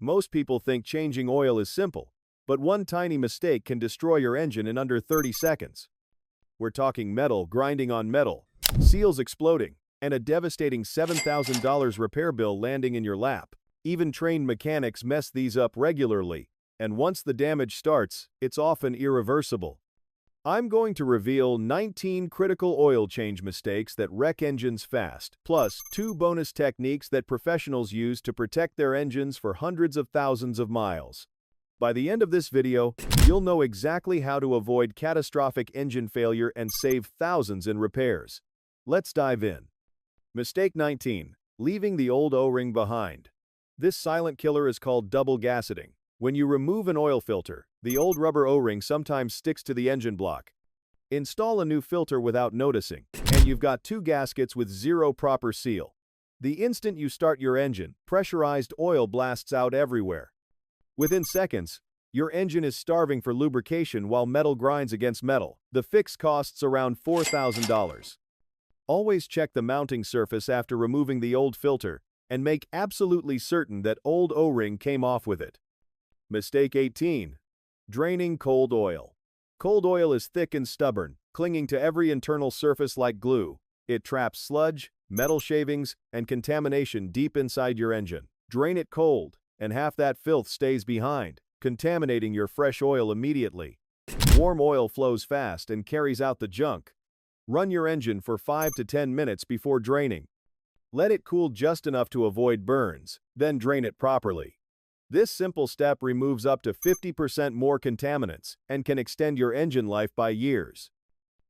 Most people think changing oil is simple, but one tiny mistake can destroy your engine in under 30 seconds. We're talking metal grinding on metal, seals exploding, and a devastating $7,000 repair bill landing in your lap. Even trained mechanics mess these up regularly, and once the damage starts, it's often irreversible. I'm going to reveal 19 critical oil change mistakes that wreck engines fast, plus 2 bonus techniques that professionals use to protect their engines for hundreds of thousands of miles. By the end of this video, you'll know exactly how to avoid catastrophic engine failure and save thousands in repairs. Let's dive in. Mistake 19. Leaving the old O-ring behind. This silent killer is called double gasketing. When you remove an oil filter, the old rubber O-ring sometimes sticks to the engine block. Install a new filter without noticing, and you've got 2 gaskets with 0 proper seal. The instant you start your engine, pressurized oil blasts out everywhere. Within seconds, your engine is starving for lubrication while metal grinds against metal. The fix costs around $4,000. Always check the mounting surface after removing the old filter, and make absolutely certain that old O-ring came off with it. Mistake 18. Draining cold oil. Cold oil is thick and stubborn, clinging to every internal surface like glue. It traps sludge, metal shavings, and contamination deep inside your engine. Drain it cold, and half that filth stays behind, contaminating your fresh oil immediately. Warm oil flows fast and carries out the junk. Run your engine for 5 to 10 minutes before draining. Let it cool just enough to avoid burns, then drain it properly. This simple step removes up to 50% more contaminants and can extend your engine life by years.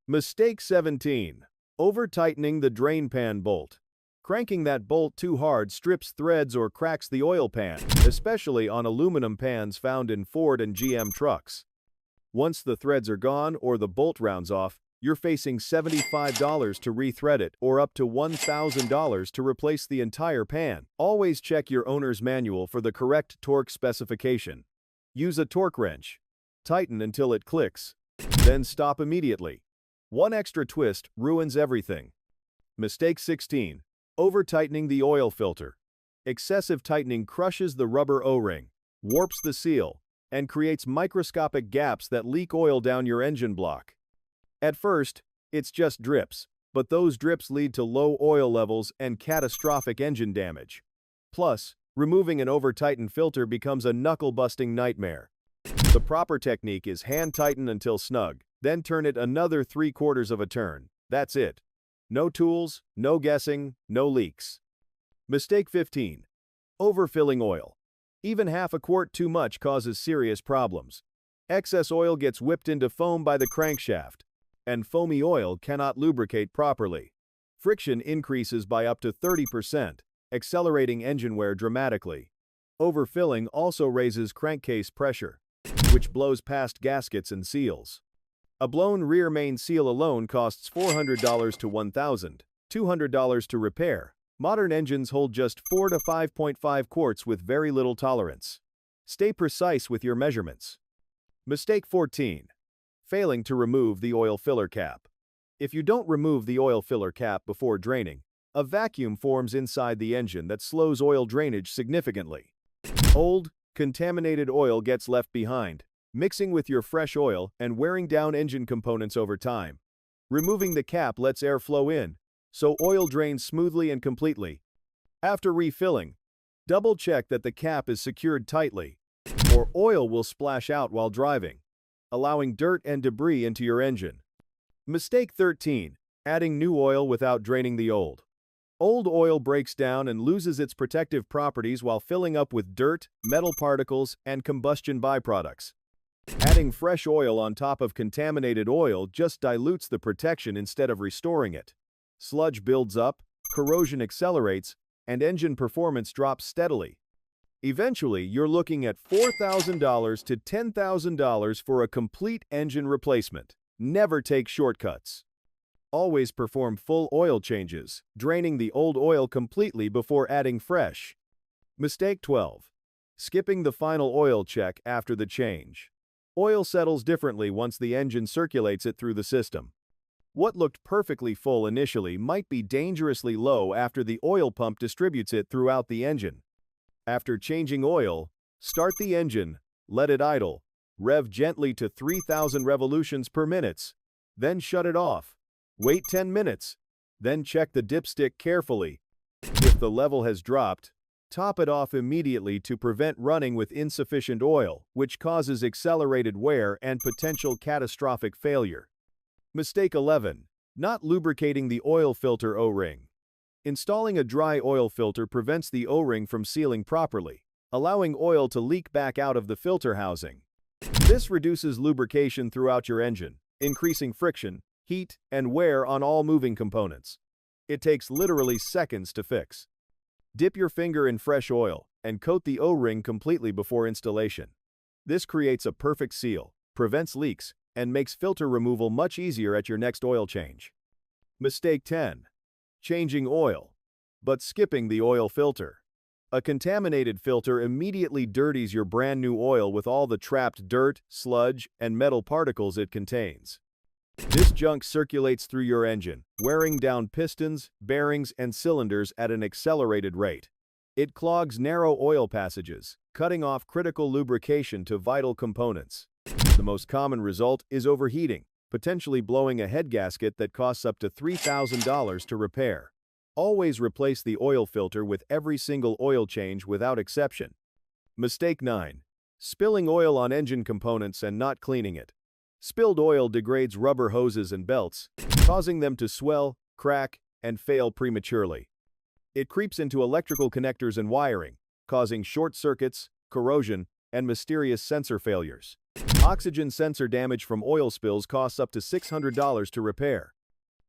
Mistake 17. Over-tightening the drain pan bolt. Cranking that bolt too hard strips threads or cracks the oil pan, especially on aluminum pans found in Ford and GM trucks. Once the threads are gone or the bolt rounds off, you're facing $75 to rethread it or up to $1,000 to replace the entire pan. Always check your owner's manual for the correct torque specification. Use a torque wrench. Tighten until it clicks. Then stop immediately. One extra twist ruins everything. Mistake 16. Over-tightening the oil filter. Excessive tightening crushes the rubber O-ring, warps the seal, and creates microscopic gaps that leak oil down your engine block. At first, it's just drips, but those drips lead to low oil levels and catastrophic engine damage. Plus, removing an over-tightened filter becomes a knuckle-busting nightmare. The proper technique is hand tighten until snug, then turn it another 3/4 of a turn. That's it. No tools, no guessing, no leaks. Mistake 15. Overfilling oil. Even half a quart too much causes serious problems. Excess oil gets whipped into foam by the crankshaft, and foamy oil cannot lubricate properly. Friction increases by up to 30%, accelerating engine wear dramatically. Overfilling also raises crankcase pressure, which blows past gaskets and seals. A blown rear main seal alone costs $400 to $1,200 to repair. Modern engines hold just 4 to 5.5 quarts with very little tolerance. Stay precise with your measurements. Mistake 14. Failing to remove the oil filler cap. If you don't remove the oil filler cap before draining, a vacuum forms inside the engine that slows oil drainage significantly. Old, contaminated oil gets left behind, mixing with your fresh oil and wearing down engine components over time. Removing the cap lets air flow in, so oil drains smoothly and completely. After refilling, double-check that the cap is secured tightly, or oil will splash out while driving, allowing dirt and debris into your engine. Mistake 13. Adding new oil without draining the old. Old oil breaks down and loses its protective properties while filling up with dirt, metal particles, and combustion byproducts. Adding fresh oil on top of contaminated oil just dilutes the protection instead of restoring it. Sludge builds up, corrosion accelerates, and engine performance drops steadily. Eventually, you're looking at $4,000 to $10,000 for a complete engine replacement. Never take shortcuts. Always perform full oil changes, draining the old oil completely before adding fresh. Mistake 12. Skipping the final oil check after the change. Oil settles differently once the engine circulates it through the system. What looked perfectly full initially might be dangerously low after the oil pump distributes it throughout the engine. After changing oil, Start the engine, let it idle, rev gently to 3,000 revolutions per minute, then shut it off. Wait 10 minutes, then check the dipstick carefully. If the level has dropped, top it off immediately to prevent running with insufficient oil, which causes accelerated wear and potential catastrophic failure. Mistake 11. Not lubricating the oil filter O-ring. Installing a dry oil filter prevents the O-ring from sealing properly, allowing oil to leak back out of the filter housing. This reduces lubrication throughout your engine, increasing friction, heat, and wear on all moving components. It takes literally seconds to fix. Dip your finger in fresh oil and coat the O-ring completely before installation. This creates a perfect seal, prevents leaks, and makes filter removal much easier at your next oil change. Mistake 10. Changing oil, but skipping the oil filter. A contaminated filter immediately dirties your brand new oil with all the trapped dirt, sludge, and metal particles it contains. This junk circulates through your engine, wearing down pistons, bearings, and cylinders at an accelerated rate. It clogs narrow oil passages, cutting off critical lubrication to vital components. The most common result is overheating, potentially blowing a head gasket that costs up to $3,000 to repair. Always replace the oil filter with every single oil change without exception. Mistake 9. Spilling oil on engine components and not cleaning it. Spilled oil degrades rubber hoses and belts, causing them to swell, crack, and fail prematurely. It creeps into electrical connectors and wiring, causing short circuits, corrosion, and mysterious sensor failures. Oxygen sensor damage from oil spills costs up to $600 to repair.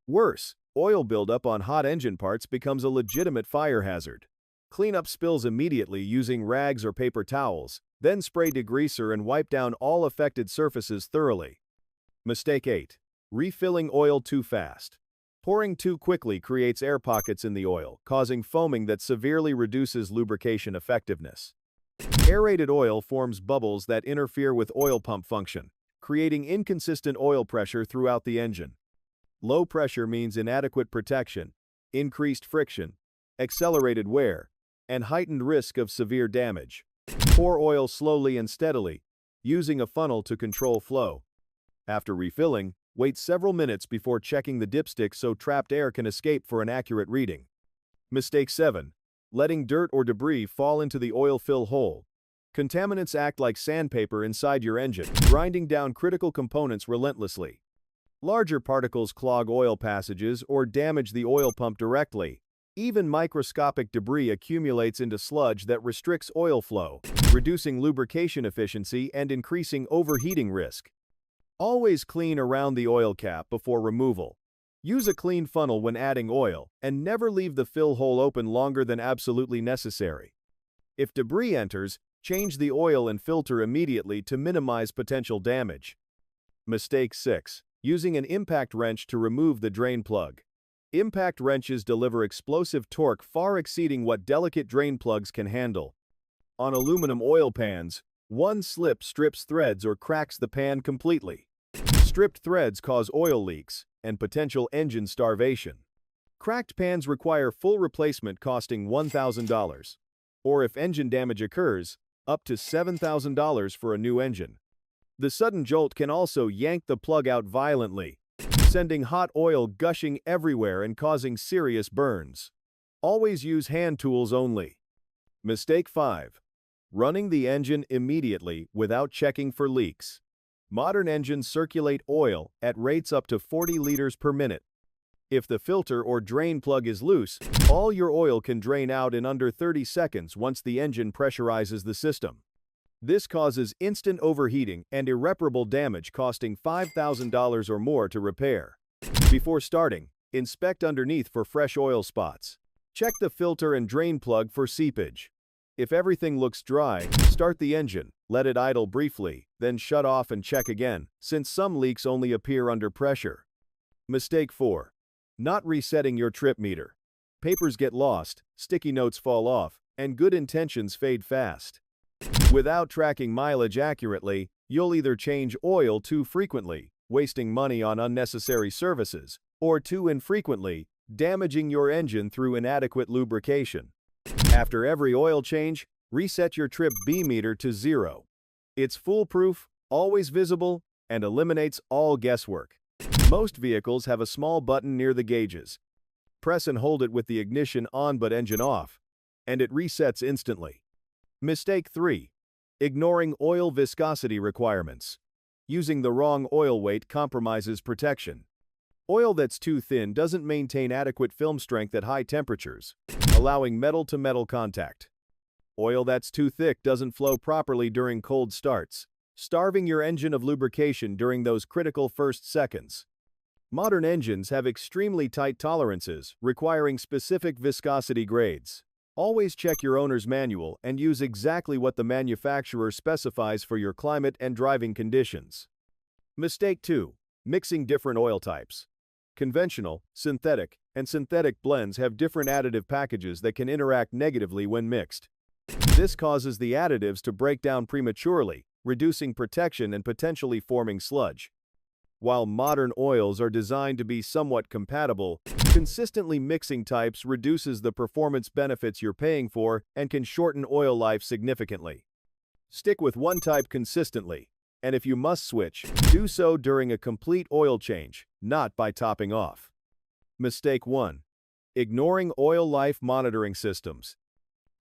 Worse, oil buildup on hot engine parts becomes a legitimate fire hazard. Clean up spills immediately using rags or paper towels, then spray degreaser and wipe down all affected surfaces thoroughly. Mistake 8. Refilling oil too fast. Pouring too quickly creates air pockets in the oil, causing foaming that severely reduces lubrication effectiveness. Aerated oil forms bubbles that interfere with oil pump function, creating inconsistent oil pressure throughout the engine. Low pressure means inadequate protection, increased friction, accelerated wear, and heightened risk of severe damage. Pour oil slowly and steadily, using a funnel to control flow. After refilling, wait several minutes before checking the dipstick so trapped air can escape for an accurate reading. Mistake 7. Letting dirt or debris fall into the oil fill hole. Contaminants act like sandpaper inside your engine, grinding down critical components relentlessly. Larger particles clog oil passages or damage the oil pump directly. Even microscopic debris accumulates into sludge that restricts oil flow, reducing lubrication efficiency and increasing overheating risk. Always clean around the oil cap before removal. Use a clean funnel when adding oil, and never leave the fill hole open longer than absolutely necessary. If debris enters, change the oil and filter immediately to minimize potential damage. Mistake 6. Using an impact wrench to remove the drain plug. Impact wrenches deliver explosive torque far exceeding what delicate drain plugs can handle. On aluminum oil pans, one slip strips threads or cracks the pan completely. Stripped threads cause oil leaks and potential engine starvation. Cracked pans require full replacement costing $1,000. Or if engine damage occurs, up to $7,000 for a new engine. The sudden jolt can also yank the plug out violently, sending hot oil gushing everywhere and causing serious burns. Always use hand tools only. Mistake 5. Running the engine immediately without checking for leaks. Modern engines circulate oil at rates up to 40 liters per minute. If the filter or drain plug is loose, all your oil can drain out in under 30 seconds once the engine pressurizes the system. This causes instant overheating and irreparable damage costing $5,000 or more to repair. Before starting, inspect underneath for fresh oil spots. Check the filter and drain plug for seepage. If everything looks dry, start the engine, let it idle briefly, then shut off and check again, since some leaks only appear under pressure. Mistake 4. Not resetting your trip meter. Papers get lost, sticky notes fall off, and good intentions fade fast. Without tracking mileage accurately, you'll either change oil too frequently, wasting money on unnecessary services, or too infrequently, damaging your engine through inadequate lubrication. After every oil change, Reset your trip B meter to 0. It's foolproof, always visible, and eliminates all guesswork. Most vehicles have a small button near the gauges. Press and hold it with the ignition on but engine off, and it resets instantly. Mistake 3. Ignoring oil viscosity requirements. Using the wrong oil weight compromises protection. Oil that's too thin doesn't maintain adequate film strength at high temperatures, allowing metal-to-metal contact. Oil that's too thick doesn't flow properly during cold starts, starving your engine of lubrication during those critical first seconds. Modern engines have extremely tight tolerances, requiring specific viscosity grades. Always check your owner's manual and use exactly what the manufacturer specifies for your climate and driving conditions. Mistake 2. Mixing different oil types. Conventional, synthetic, and synthetic blends have different additive packages that can interact negatively when mixed. This causes the additives to break down prematurely, reducing protection and potentially forming sludge. While modern oils are designed to be somewhat compatible, consistently mixing types reduces the performance benefits you're paying for and can shorten oil life significantly. Stick with one type consistently, and if you must switch, do so during a complete oil change, not by topping off. Mistake 1. Ignoring oil life monitoring systems.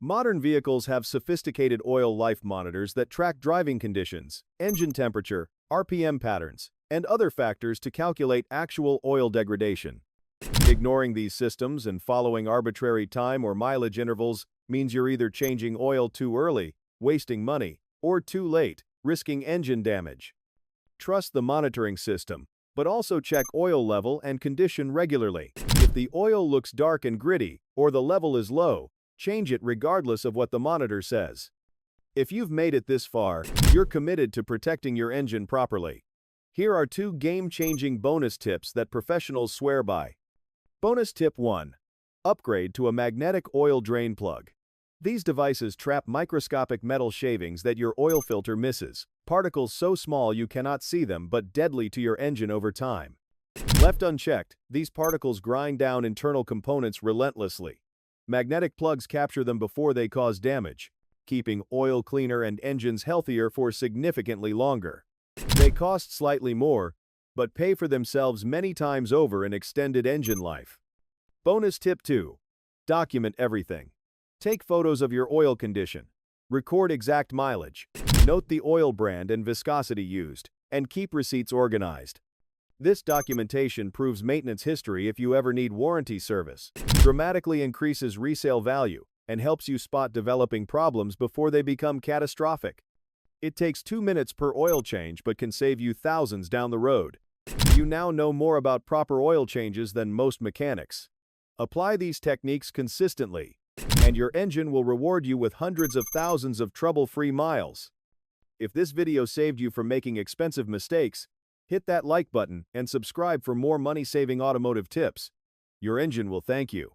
Modern vehicles have sophisticated oil life monitors that track driving conditions, engine temperature, RPM patterns, and other factors to calculate actual oil degradation. Ignoring these systems and following arbitrary time or mileage intervals means you're either changing oil too early, wasting money, or too late, risking engine damage. Trust the monitoring system, but also check oil level and condition regularly. If the oil looks dark and gritty, or the level is low, change it regardless of what the monitor says. If you've made it this far, you're committed to protecting your engine properly. Here are 2 game-changing bonus tips that professionals swear by. Bonus tip 1. Upgrade to a magnetic oil drain plug. These devices trap microscopic metal shavings that your oil filter misses, particles so small you cannot see them but deadly to your engine over time. Left unchecked, these particles grind down internal components relentlessly. Magnetic plugs capture them before they cause damage, keeping oil cleaner and engines healthier for significantly longer. They cost slightly more, but pay for themselves many times over in extended engine life. Bonus tip 2. Document everything. Take photos of your oil condition. Record exact mileage. Note the oil brand and viscosity used, and keep receipts organized. This documentation proves maintenance history if you ever need warranty service, dramatically increases resale value, and helps you spot developing problems before they become catastrophic. It takes 2 minutes per oil change but can save you thousands down the road. You now know more about proper oil changes than most mechanics. Apply these techniques consistently, and your engine will reward you with hundreds of thousands of trouble-free miles. If this video saved you from making expensive mistakes, hit that like button and subscribe for more money-saving automotive tips. Your engine will thank you.